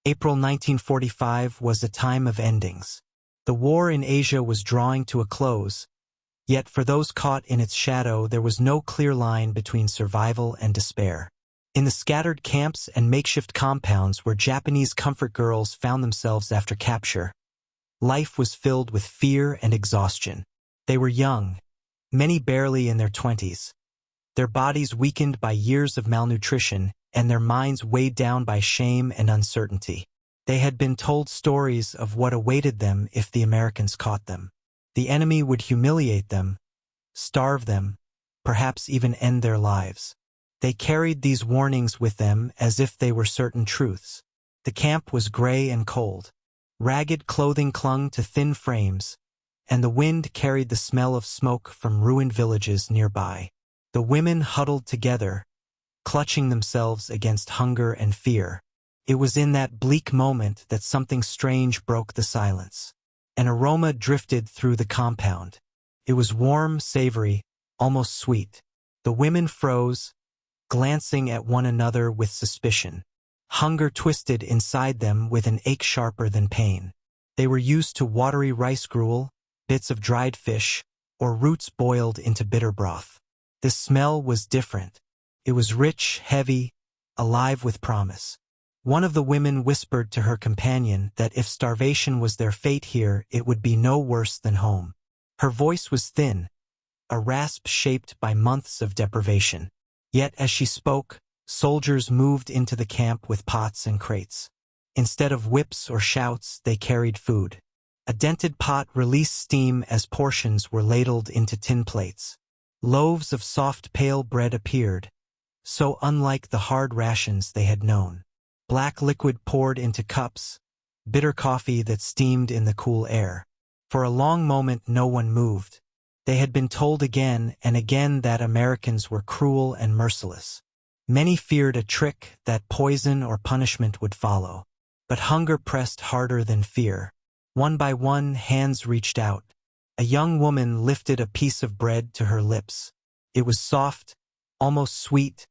April 1945 was a time of endings. The war in Asia was drawing to a close, yet for those caught in its shadow there was no clear line between survival and despair. In the scattered camps and makeshift compounds where Japanese comfort girls found themselves after capture, life was filled with fear and exhaustion. They were young, many barely in their 20s, their bodies weakened by years of malnutrition and their minds weighed down by shame and uncertainty. They had been told stories of what awaited them if the Americans caught them. The enemy would humiliate them, starve them, perhaps even end their lives. They carried these warnings with them as if they were certain truths. The camp was gray and cold. Ragged clothing clung to thin frames, and the wind carried the smell of smoke from ruined villages nearby. The women huddled together, clutching themselves against hunger and fear. It was in that bleak moment that something strange broke the silence. An aroma drifted through the compound. It was warm, savory, almost sweet. The women froze, glancing at one another with suspicion. Hunger twisted inside them with an ache sharper than pain. They were used to watery rice gruel, bits of dried fish, or roots boiled into bitter broth. This smell was different. It was rich, heavy, alive with promise. One of the women whispered to her companion that if starvation was their fate here, it would be no worse than home. Her voice was thin, a rasp shaped by months of deprivation. Yet as she spoke, soldiers moved into the camp with pots and crates. Instead of whips or shouts, they carried food. A dented pot released steam as portions were ladled into tin plates. Loaves of soft pale bread appeared, so unlike the hard rations they had known. Black liquid poured into cups, bitter coffee that steamed in the cool air. For a long moment no one moved. They had been told again and again that Americans were cruel and merciless. Many feared a trick, that poison or punishment would follow. But hunger pressed harder than fear. One by one, hands reached out. A young woman lifted a piece of bread to her lips. It was soft, almost sweet,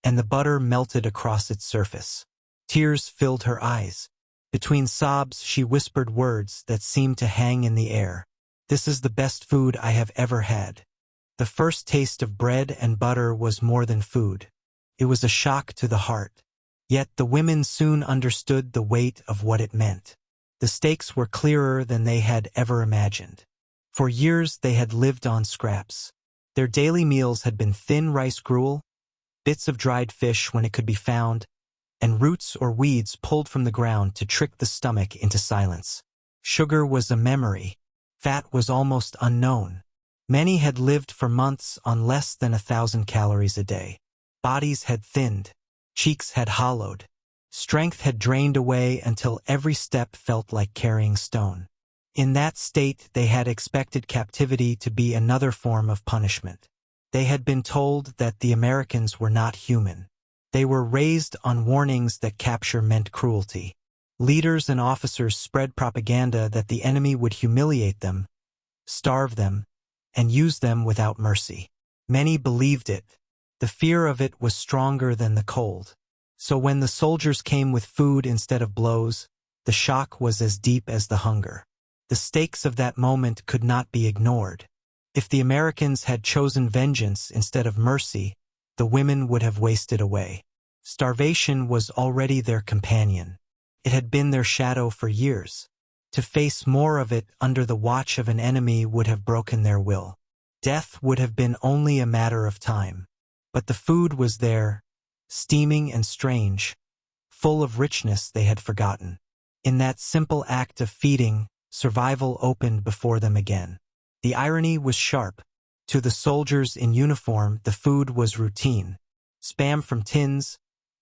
and the butter melted across its surface. Tears filled her eyes. Between sobs, she whispered words that seemed to hang in the air. "This is the best food I have ever had." The first taste of bread and butter was more than food. It was a shock to the heart. Yet the women soon understood the weight of what it meant. The stakes were clearer than they had ever imagined. For years they had lived on scraps. Their daily meals had been thin rice gruel, bits of dried fish when it could be found, and roots or weeds pulled from the ground to trick the stomach into silence. Sugar was a memory. Fat was almost unknown. Many had lived for months on less than 1,000 calories a day. Bodies had thinned. Cheeks had hollowed. Strength had drained away until every step felt like carrying stone. In that state, they had expected captivity to be another form of punishment. They had been told that the Americans were not human. They were raised on warnings that capture meant cruelty. Leaders and officers spread propaganda that the enemy would humiliate them, starve them, and use them without mercy. Many believed it. The fear of it was stronger than the cold. So when the soldiers came with food instead of blows, the shock was as deep as the hunger. The stakes of that moment could not be ignored. If the Americans had chosen vengeance instead of mercy, the women would have wasted away. Starvation was already their companion. It had been their shadow for years. To face more of it under the watch of an enemy would have broken their will. Death would have been only a matter of time. But the food was there, steaming and strange, full of richness they had forgotten. In that simple act of feeding, survival opened before them again. The irony was sharp. To the soldiers in uniform, the food was routine. Spam from tins,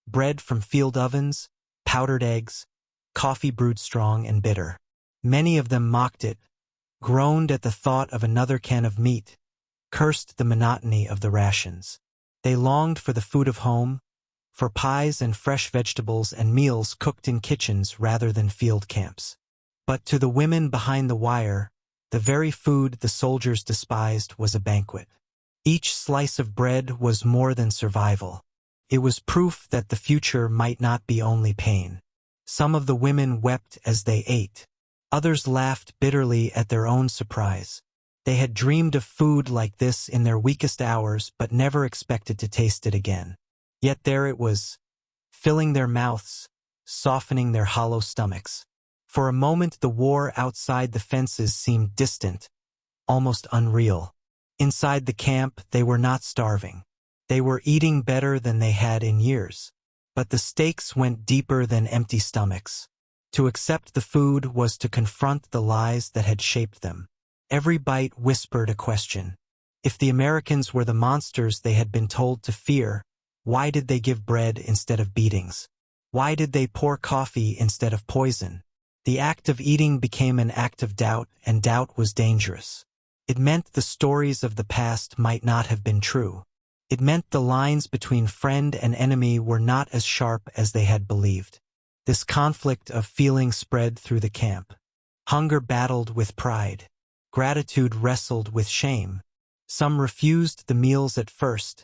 bread from field ovens, powdered eggs, coffee brewed strong and bitter. Many of them mocked it, groaned at the thought of another can of meat, cursed the monotony of the rations. They longed for the food of home, for pies and fresh vegetables and meals cooked in kitchens rather than field camps. But to the women behind the wire, the very food the soldiers despised was a banquet. Each slice of bread was more than survival. It was proof that the future might not be only pain. Some of the women wept as they ate. Others laughed bitterly at their own surprise. They had dreamed of food like this in their weakest hours but never expected to taste it again. Yet there it was, filling their mouths, softening their hollow stomachs. For a moment the war outside the fences seemed distant, almost unreal. Inside the camp they were not starving. They were eating better than they had in years. But the stakes went deeper than empty stomachs. To accept the food was to confront the lies that had shaped them. Every bite whispered a question. If the Americans were the monsters they had been told to fear, why did they give bread instead of beatings? Why did they pour coffee instead of poison? The act of eating became an act of doubt, and doubt was dangerous. It meant the stories of the past might not have been true. It meant the lines between friend and enemy were not as sharp as they had believed. This conflict of feeling spread through the camp. Hunger battled with pride. Gratitude wrestled with shame. Some refused the meals at first,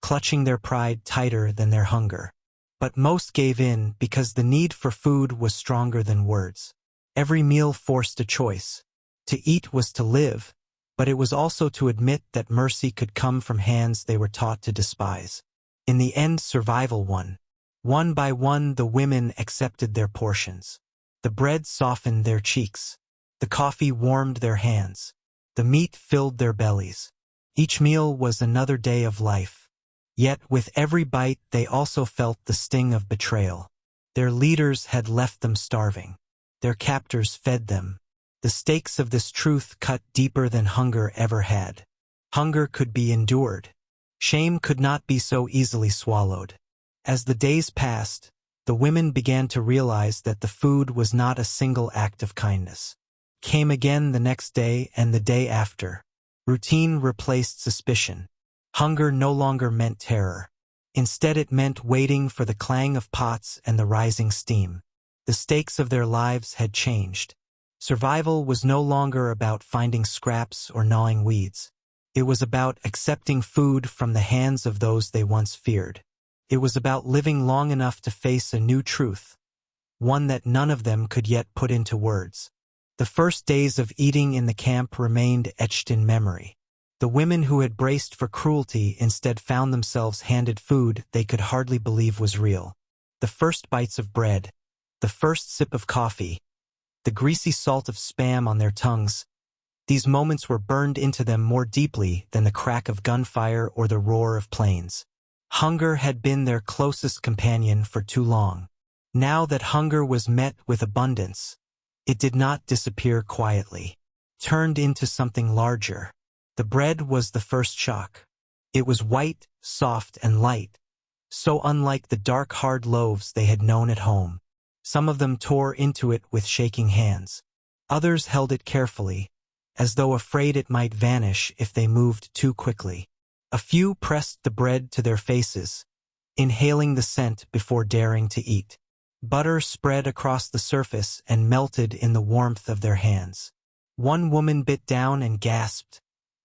clutching their pride tighter than their hunger. But most gave in because the need for food was stronger than words. Every meal forced a choice. To eat was to live, but it was also to admit that mercy could come from hands they were taught to despise. In the end, survival won. One by one, the women accepted their portions. The bread softened their cheeks. The coffee warmed their hands. The meat filled their bellies. Each meal was another day of life. Yet with every bite they also felt the sting of betrayal. Their leaders had left them starving. Their captors fed them. The stakes of this truth cut deeper than hunger ever had. Hunger could be endured. Shame could not be so easily swallowed. As the days passed, the women began to realize that the food was not a single act of kindness. Came again the next day and the day after. Routine replaced suspicion. Hunger no longer meant terror. Instead it meant waiting for the clang of pots and the rising steam. The stakes of their lives had changed. Survival was no longer about finding scraps or gnawing weeds. It was about accepting food from the hands of those they once feared. It was about living long enough to face a new truth, one that none of them could yet put into words. The first days of eating in the camp remained etched in memory. The women who had braced for cruelty instead found themselves handed food they could hardly believe was real. The first bites of bread, the first sip of coffee, the greasy salt of Spam on their tongues, these moments were burned into them more deeply than the crack of gunfire or the roar of planes. Hunger had been their closest companion for too long. Now that hunger was met with abundance, it did not disappear quietly. Turned into something larger. The bread was the first shock. It was white, soft, and light, so unlike the dark, hard loaves they had known at home. Some of them tore into it with shaking hands. Others held it carefully, as though afraid it might vanish if they moved too quickly. A few pressed the bread to their faces, inhaling the scent before daring to eat. Butter spread across the surface and melted in the warmth of their hands. One woman bit down and gasped,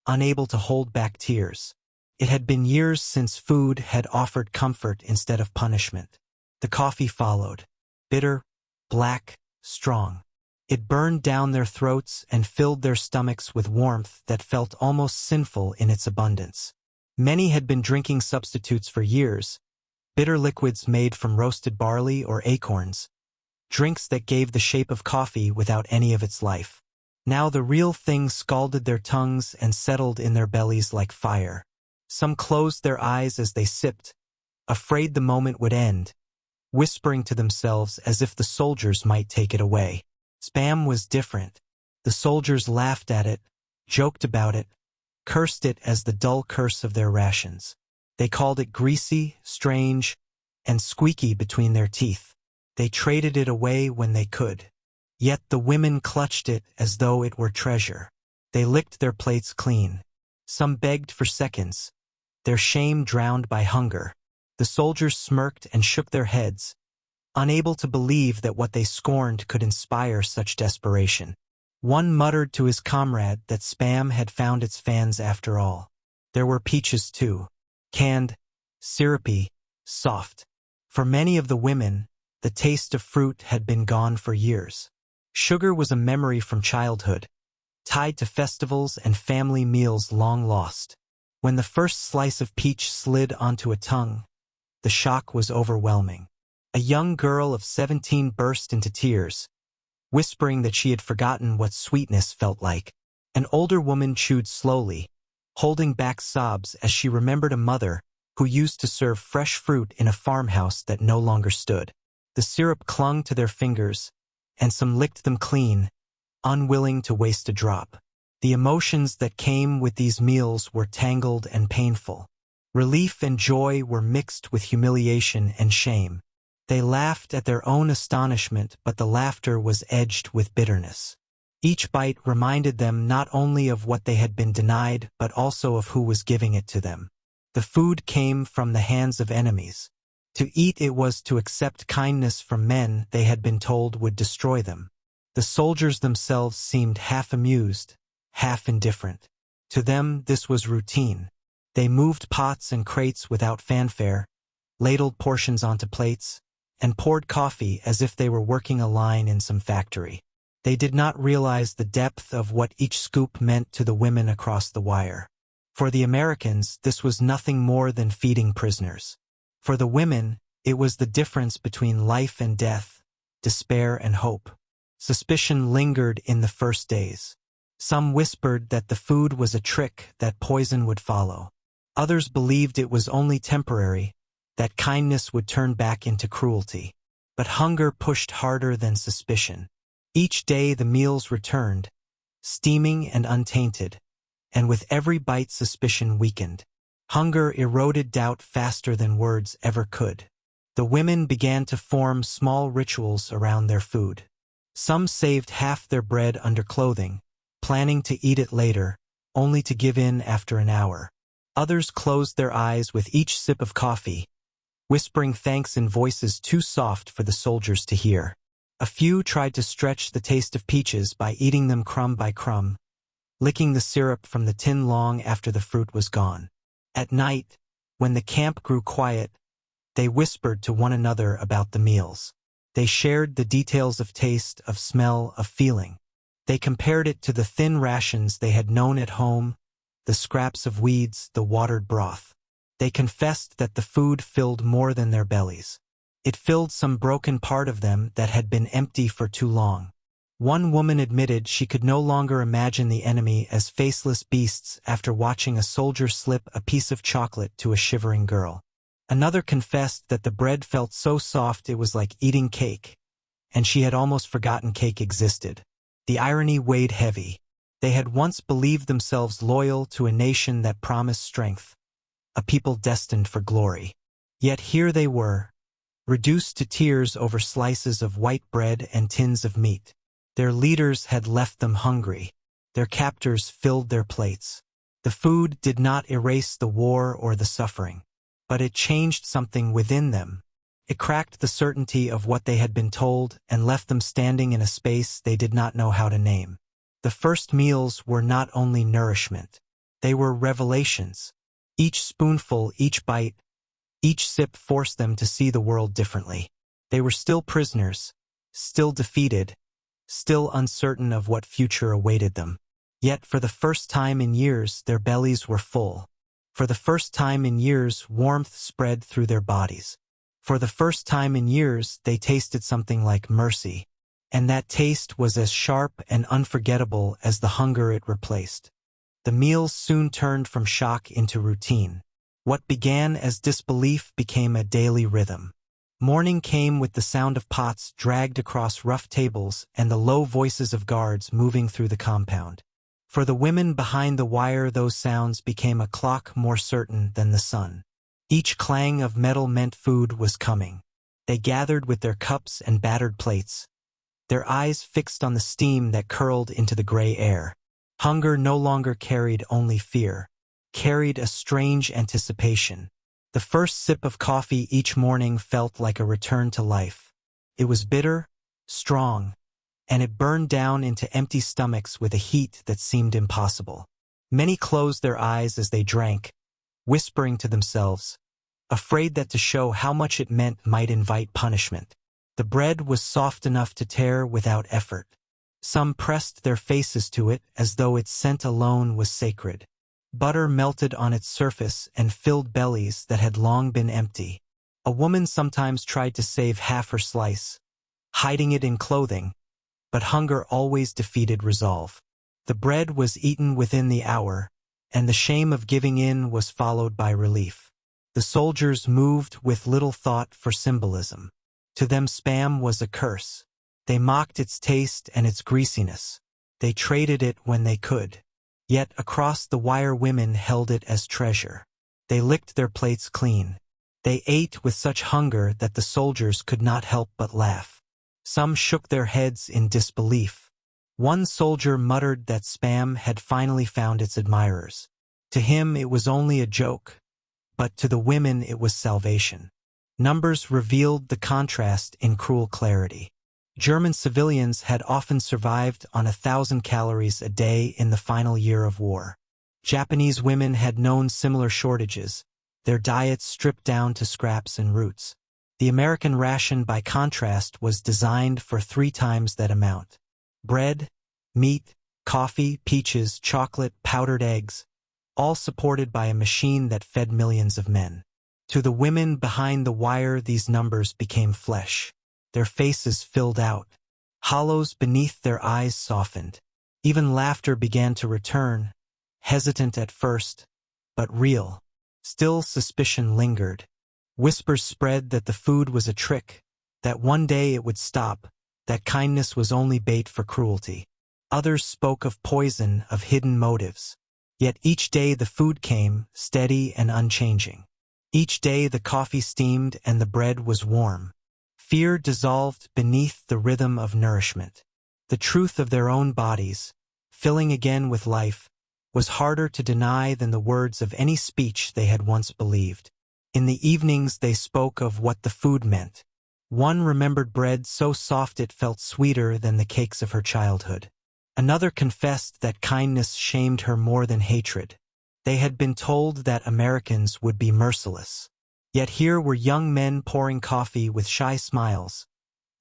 unable to hold back tears. It had been years since food had offered comfort instead of punishment. The coffee followed, bitter, black, strong. It burned down their throats and filled their stomachs with warmth that felt almost sinful in its abundance. Many had been drinking substitutes for years, bitter liquids made from roasted barley or acorns, drinks that gave the shape of coffee without any of its life. Now the real thing scalded their tongues and settled in their bellies like fire. Some closed their eyes as they sipped, afraid the moment would end, whispering to themselves as if the soldiers might take it away. Spam was different. The soldiers laughed at it, joked about it, cursed it as the dull curse of their rations. They called it greasy, strange, and squeaky between their teeth. They traded it away when they could. Yet the women clutched it as though it were treasure. They licked their plates clean. Some begged for seconds, their shame drowned by hunger. The soldiers smirked and shook their heads, unable to believe that what they scorned could inspire such desperation. One muttered to his comrade that Spam had found its fans after all. There were peaches too. Canned, syrupy, soft. For many of the women, The taste of fruit had been gone for years. Sugar was a memory from childhood, tied to festivals and family meals long lost. When the first slice of peach slid onto a tongue, the shock was overwhelming. A young girl of 17 burst into tears, whispering that she had forgotten what sweetness felt like. An older woman chewed slowly, holding back sobs as she remembered a mother who used to serve fresh fruit in a farmhouse that no longer stood. The syrup clung to their fingers, and some licked them clean, unwilling to waste a drop. The emotions that came with these meals were tangled and painful. Relief and joy were mixed with humiliation and shame. They laughed at their own astonishment, but the laughter was edged with bitterness. Each bite reminded them not only of what they had been denied, but also of who was giving it to them. The food came from the hands of enemies. To eat it was to accept kindness from men they had been told would destroy them. The soldiers themselves seemed half amused, half indifferent. To them this was routine. They moved pots and crates without fanfare, ladled portions onto plates, and poured coffee as if they were working a line in some factory. They did not realize the depth of what each scoop meant to the women across the wire. For the Americans, this was nothing more than feeding prisoners. For the women, it was the difference between life and death, despair and hope. Suspicion lingered in the first days. Some whispered that the food was a trick, that poison would follow. Others believed it was only temporary, that kindness would turn back into cruelty. But hunger pushed harder than suspicion. Each day the meals returned, steaming and untainted, and with every bite suspicion weakened. Hunger eroded doubt faster than words ever could. The women began to form small rituals around their food. Some saved half their bread under clothing, planning to eat it later, only to give in after an hour. Others closed their eyes with each sip of coffee, whispering thanks in voices too soft for the soldiers to hear. A few tried to stretch the taste of peaches by eating them crumb by crumb, licking the syrup from the tin long after the fruit was gone. At night, when the camp grew quiet, they whispered to one another about the meals. They shared the details of taste, of smell, of feeling. They compared it to the thin rations they had known at home, the scraps of weeds, the watered broth. They confessed that the food filled more than their bellies. It filled some broken part of them that had been empty for too long. One woman admitted she could no longer imagine the enemy as faceless beasts after watching a soldier slip a piece of chocolate to a shivering girl. Another confessed that the bread felt so soft it was like eating cake, and she had almost forgotten cake existed. The irony weighed heavy. They had once believed themselves loyal to a nation that promised strength, a people destined for glory. Yet here they were, reduced to tears over slices of white bread and tins of meat. Their leaders had left them hungry. Their captors filled their plates. The food did not erase the war or the suffering, but it changed something within them. It cracked the certainty of what they had been told and left them standing in a space they did not know how to name. The first meals were not only nourishment. They were revelations. Each spoonful, each bite, each sip forced them to see the world differently. They were still prisoners, still defeated, still uncertain of what future awaited them. Yet for the first time in years, their bellies were full. For the first time in years, warmth spread through their bodies. For the first time in years, they tasted something like mercy. And that taste was as sharp and unforgettable as the hunger it replaced. The meals soon turned from shock into routine. What began as disbelief became a daily rhythm. Morning came with the sound of pots dragged across rough tables and the low voices of guards moving through the compound. For the women behind the wire, those sounds became a clock more certain than the sun. Each clang of metal meant food was coming. They gathered with their cups and battered plates, their eyes fixed on the steam that curled into the gray air. Hunger no longer carried only fear, carried a strange anticipation. The first sip of coffee each morning felt like a return to life. It was bitter, strong, and it burned down into empty stomachs with a heat that seemed impossible. Many closed their eyes as they drank, whispering to themselves, afraid that to show how much it meant might invite punishment. The bread was soft enough to tear without effort. Some pressed their faces to it as though its scent alone was sacred. Butter melted on its surface and filled bellies that had long been empty. A woman sometimes tried to save half her slice, hiding it in clothing, but hunger always defeated resolve. The bread was eaten within the hour, and the shame of giving in was followed by relief. The soldiers moved with little thought for symbolism. To them Spam was a curse. They mocked its taste and its greasiness. They traded it when they could. Yet across the wire women held it as treasure. They licked their plates clean. They ate with such hunger that the soldiers could not help but laugh. Some shook their heads in disbelief. One soldier muttered that Spam had finally found its admirers. To him it was only a joke, but to the women it was salvation. Numbers revealed the contrast in cruel clarity. German civilians had often survived on 1,000 calories a day in the final year of war. Japanese women had known similar shortages, their diets stripped down to scraps and roots. The American ration, by contrast, was designed for 3 times that amount. Bread, meat, coffee, peaches, chocolate, powdered eggs, all supported by a machine that fed millions of men. To the women behind the wire, these numbers became flesh. Their faces filled out. Hollows beneath their eyes softened. Even laughter began to return, hesitant at first, but real. Still suspicion lingered. Whispers spread that the food was a trick, that one day it would stop, that kindness was only bait for cruelty. Others spoke of poison, of hidden motives. Yet each day the food came, steady and unchanging. Each day the coffee steamed and the bread was warm. Fear dissolved beneath the rhythm of nourishment. The truth of their own bodies, filling again with life, was harder to deny than the words of any speech they had once believed. In the evenings they spoke of what the food meant. One remembered bread so soft it felt sweeter than the cakes of her childhood. Another confessed that kindness shamed her more than hatred. They had been told that Americans would be merciless. Yet here were young men pouring coffee with shy smiles,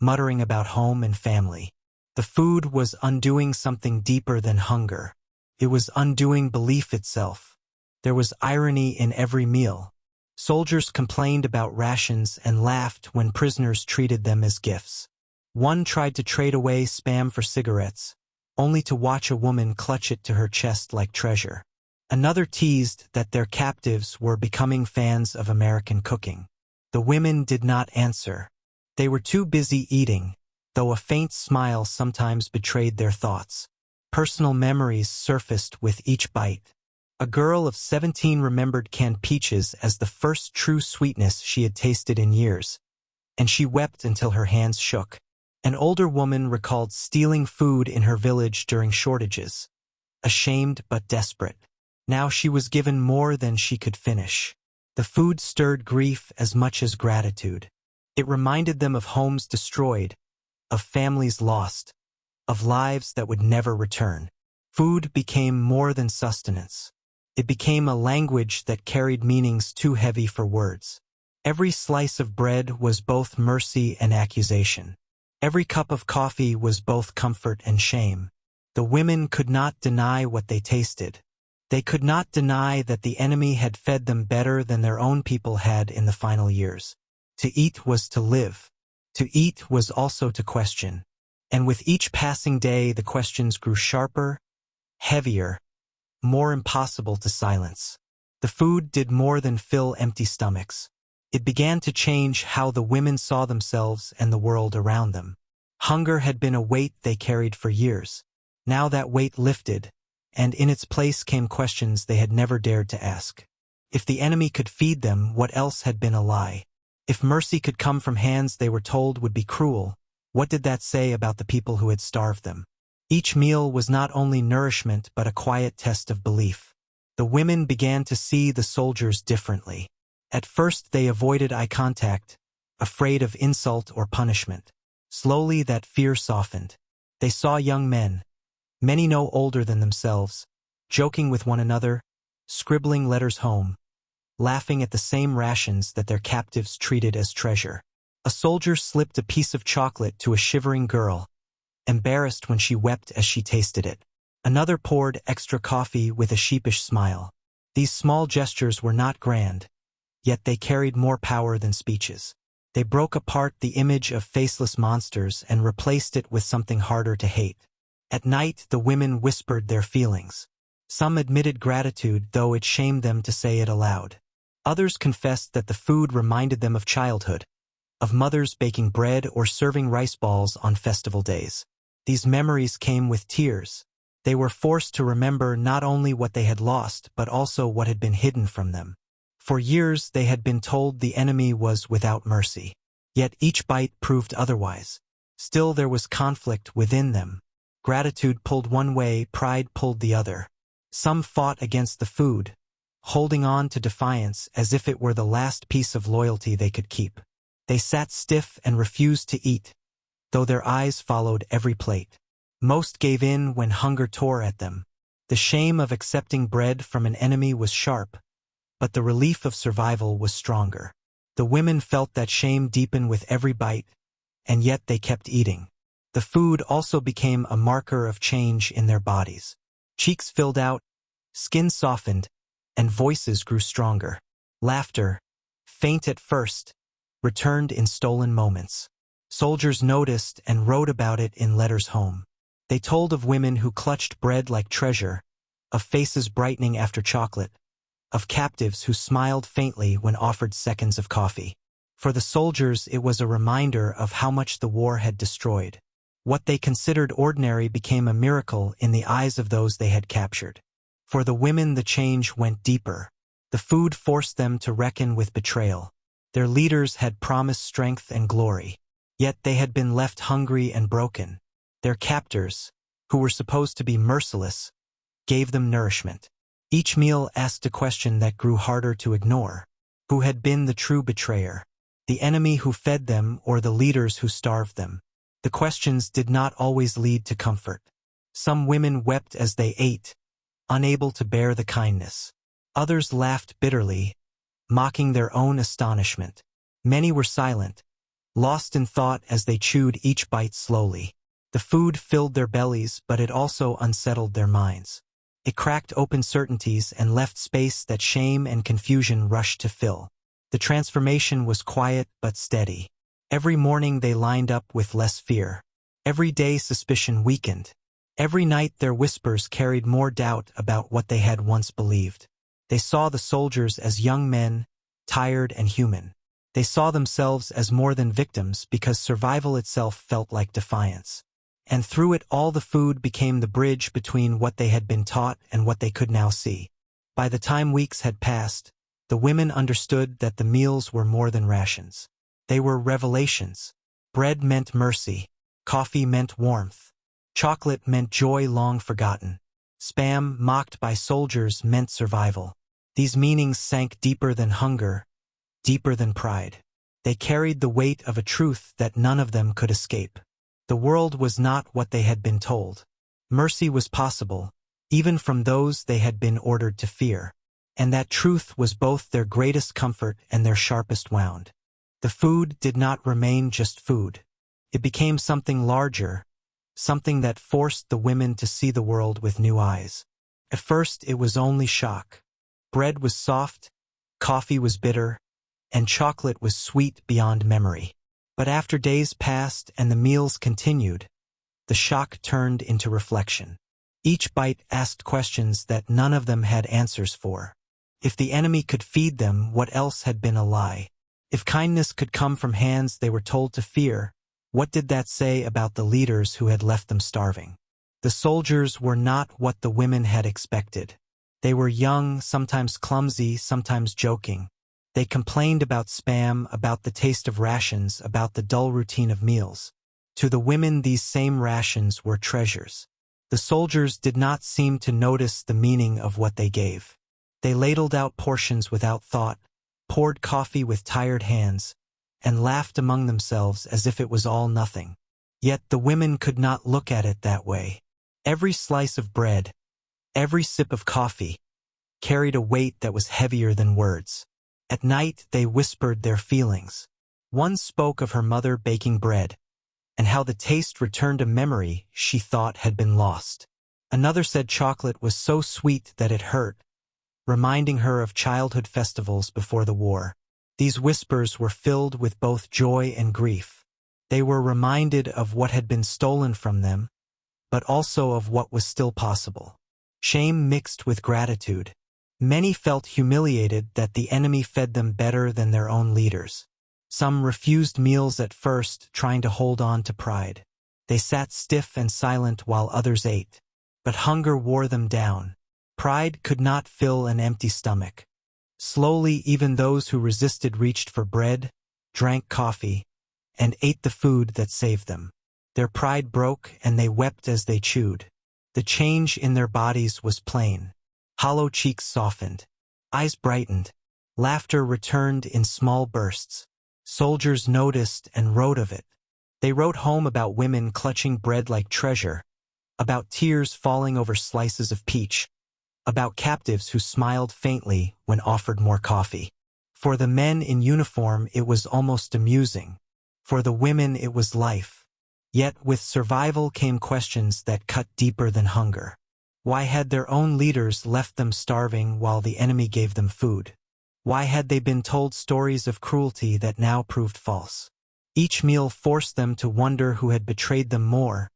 muttering about home and family. The food was undoing something deeper than hunger. It was undoing belief itself. There was irony in every meal. Soldiers complained about rations and laughed when prisoners treated them as gifts. One tried to trade away Spam for cigarettes, only to watch a woman clutch it to her chest like treasure. Another teased that their captives were becoming fans of American cooking. The women did not answer. They were too busy eating, though a faint smile sometimes betrayed their thoughts. Personal memories surfaced with each bite. A girl of 17 remembered canned peaches as the first true sweetness she had tasted in years, and she wept until her hands shook. An older woman recalled stealing food in her village during shortages. Ashamed but desperate. Now she was given more than she could finish. The food stirred grief as much as gratitude. It reminded them of homes destroyed, of families lost, of lives that would never return. Food became more than sustenance. It became a language that carried meanings too heavy for words. Every slice of bread was both mercy and accusation. Every cup of coffee was both comfort and shame. The women could not deny what they tasted. They could not deny that the enemy had fed them better than their own people had in the final years. To eat was to live. To eat was also to question. And with each passing day the questions grew sharper, heavier, more impossible to silence. The food did more than fill empty stomachs. It began to change how the women saw themselves and the world around them. Hunger had been a weight they carried for years. Now that weight lifted, and in its place came questions they had never dared to ask. If the enemy could feed them, what else had been a lie? If mercy could come from hands they were told would be cruel, what did that say about the people who had starved them? Each meal was not only nourishment but a quiet test of belief. The women began to see the soldiers differently. At first they avoided eye contact, afraid of insult or punishment. Slowly that fear softened. They saw young men, many no older than themselves, joking with one another, scribbling letters home, laughing at the same rations that their captives treated as treasure. A soldier slipped a piece of chocolate to a shivering girl, embarrassed when she wept as she tasted it. Another poured extra coffee with a sheepish smile. These small gestures were not grand, yet they carried more power than speeches. They broke apart the image of faceless monsters and replaced it with something harder to hate. At night, the women whispered their feelings. Some admitted gratitude, though it shamed them to say it aloud. Others confessed that the food reminded them of childhood, of mothers baking bread or serving rice balls on festival days. These memories came with tears. They were forced to remember not only what they had lost, but also what had been hidden from them. For years they had been told the enemy was without mercy. Yet each bite proved otherwise. Still there was conflict within them. Gratitude pulled one way, pride pulled the other. Some fought against the food, holding on to defiance as if it were the last piece of loyalty they could keep. They sat stiff and refused to eat, though their eyes followed every plate. Most gave in when hunger tore at them. The shame of accepting bread from an enemy was sharp, but the relief of survival was stronger. The women felt that shame deepen with every bite, and yet they kept eating. The food also became a marker of change in their bodies. Cheeks filled out, skin softened, and voices grew stronger. Laughter, faint at first, returned in stolen moments. Soldiers noticed and wrote about it in letters home. They told of women who clutched bread like treasure, of faces brightening after chocolate, of captives who smiled faintly when offered seconds of coffee. For the soldiers, it was a reminder of how much the war had destroyed. What they considered ordinary became a miracle in the eyes of those they had captured. For the women, the change went deeper. The food forced them to reckon with betrayal. Their leaders had promised strength and glory, yet they had been left hungry and broken. Their captors, who were supposed to be merciless, gave them nourishment. Each meal asked a question that grew harder to ignore. Who had been the true betrayer? The enemy who fed them or the leaders who starved them? The questions did not always lead to comfort. Some women wept as they ate, unable to bear the kindness. Others laughed bitterly, mocking their own astonishment. Many were silent, lost in thought as they chewed each bite slowly. The food filled their bellies, but it also unsettled their minds. It cracked open certainties and left space that shame and confusion rushed to fill. The transformation was quiet but steady. Every morning they lined up with less fear. Every day suspicion weakened. Every night their whispers carried more doubt about what they had once believed. They saw the soldiers as young men, tired and human. They saw themselves as more than victims because survival itself felt like defiance. And through it all, the food became the bridge between what they had been taught and what they could now see. By the time weeks had passed, the women understood that the meals were more than rations. They were revelations. Bread meant mercy. Coffee meant warmth. Chocolate meant joy long forgotten. Spam, mocked by soldiers, meant survival. These meanings sank deeper than hunger, deeper than pride. They carried the weight of a truth that none of them could escape. The world was not what they had been told. Mercy was possible, even from those they had been ordered to fear. And that truth was both their greatest comfort and their sharpest wound. The food did not remain just food. It became something larger, something that forced the women to see the world with new eyes. At first it was only shock. Bread was soft, coffee was bitter, and chocolate was sweet beyond memory. But after days passed and the meals continued, the shock turned into reflection. Each bite asked questions that none of them had answers for. If the enemy could feed them, what else had been a lie? If kindness could come from hands they were told to fear, what did that say about the leaders who had left them starving? The soldiers were not what the women had expected. They were young, sometimes clumsy, sometimes joking. They complained about spam, about the taste of rations, about the dull routine of meals. To the women, these same rations were treasures. The soldiers did not seem to notice the meaning of what they gave. They ladled out portions without thought, poured coffee with tired hands, and laughed among themselves as if it was all nothing. Yet the women could not look at it that way. Every slice of bread, every sip of coffee, carried a weight that was heavier than words. At night they whispered their feelings. One spoke of her mother baking bread, and how the taste returned a memory she thought had been lost. Another said chocolate was so sweet that it hurt, reminding her of childhood festivals before the war. These whispers were filled with both joy and grief. They were reminded of what had been stolen from them, but also of what was still possible. Shame mixed with gratitude. Many felt humiliated that the enemy fed them better than their own leaders. Some refused meals at first, trying to hold on to pride. They sat stiff and silent while others ate. But hunger wore them down. Pride could not fill an empty stomach. Slowly, even those who resisted reached for bread, drank coffee, and ate the food that saved them. Their pride broke, and they wept as they chewed. The change in their bodies was plain. Hollow cheeks softened. Eyes brightened. Laughter returned in small bursts. Soldiers noticed and wrote of it. They wrote home about women clutching bread like treasure, about tears falling over slices of peach, about captives who smiled faintly when offered more coffee. For the men in uniform it was almost amusing. For the women it was life. Yet with survival came questions that cut deeper than hunger. Why had their own leaders left them starving while the enemy gave them food? Why had they been told stories of cruelty that now proved false? Each meal forced them to wonder who had betrayed them more,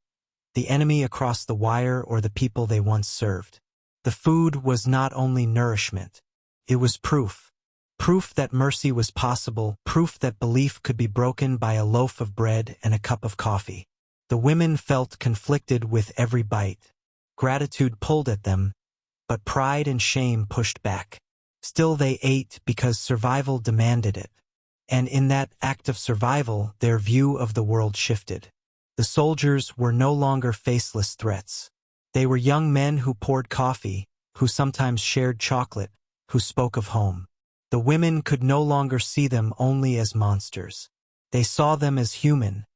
the enemy across the wire or the people they once served. The food was not only nourishment. It was proof. Proof that mercy was possible, proof that belief could be broken by a loaf of bread and a cup of coffee. The women felt conflicted with every bite. Gratitude pulled at them, but pride and shame pushed back. Still they ate because survival demanded it. And in that act of survival, their view of the world shifted. The soldiers were no longer faceless threats. They were young men who poured coffee, who sometimes shared chocolate, who spoke of home. The women could no longer see them only as monsters. They saw them as human,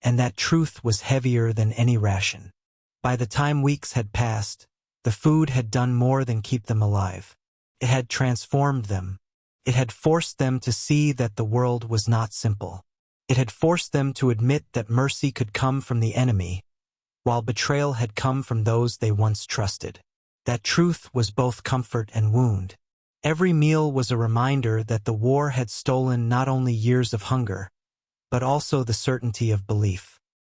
and that truth was heavier than any ration. By the time weeks had passed, the food had done more than keep them alive. It had transformed them. It had forced them to see that the world was not simple. It had forced them to admit that mercy could come from the enemy, while betrayal had come from those they once trusted. That truth was both comfort and wound. Every meal was a reminder that the war had stolen not only years of hunger, but also the certainty of belief.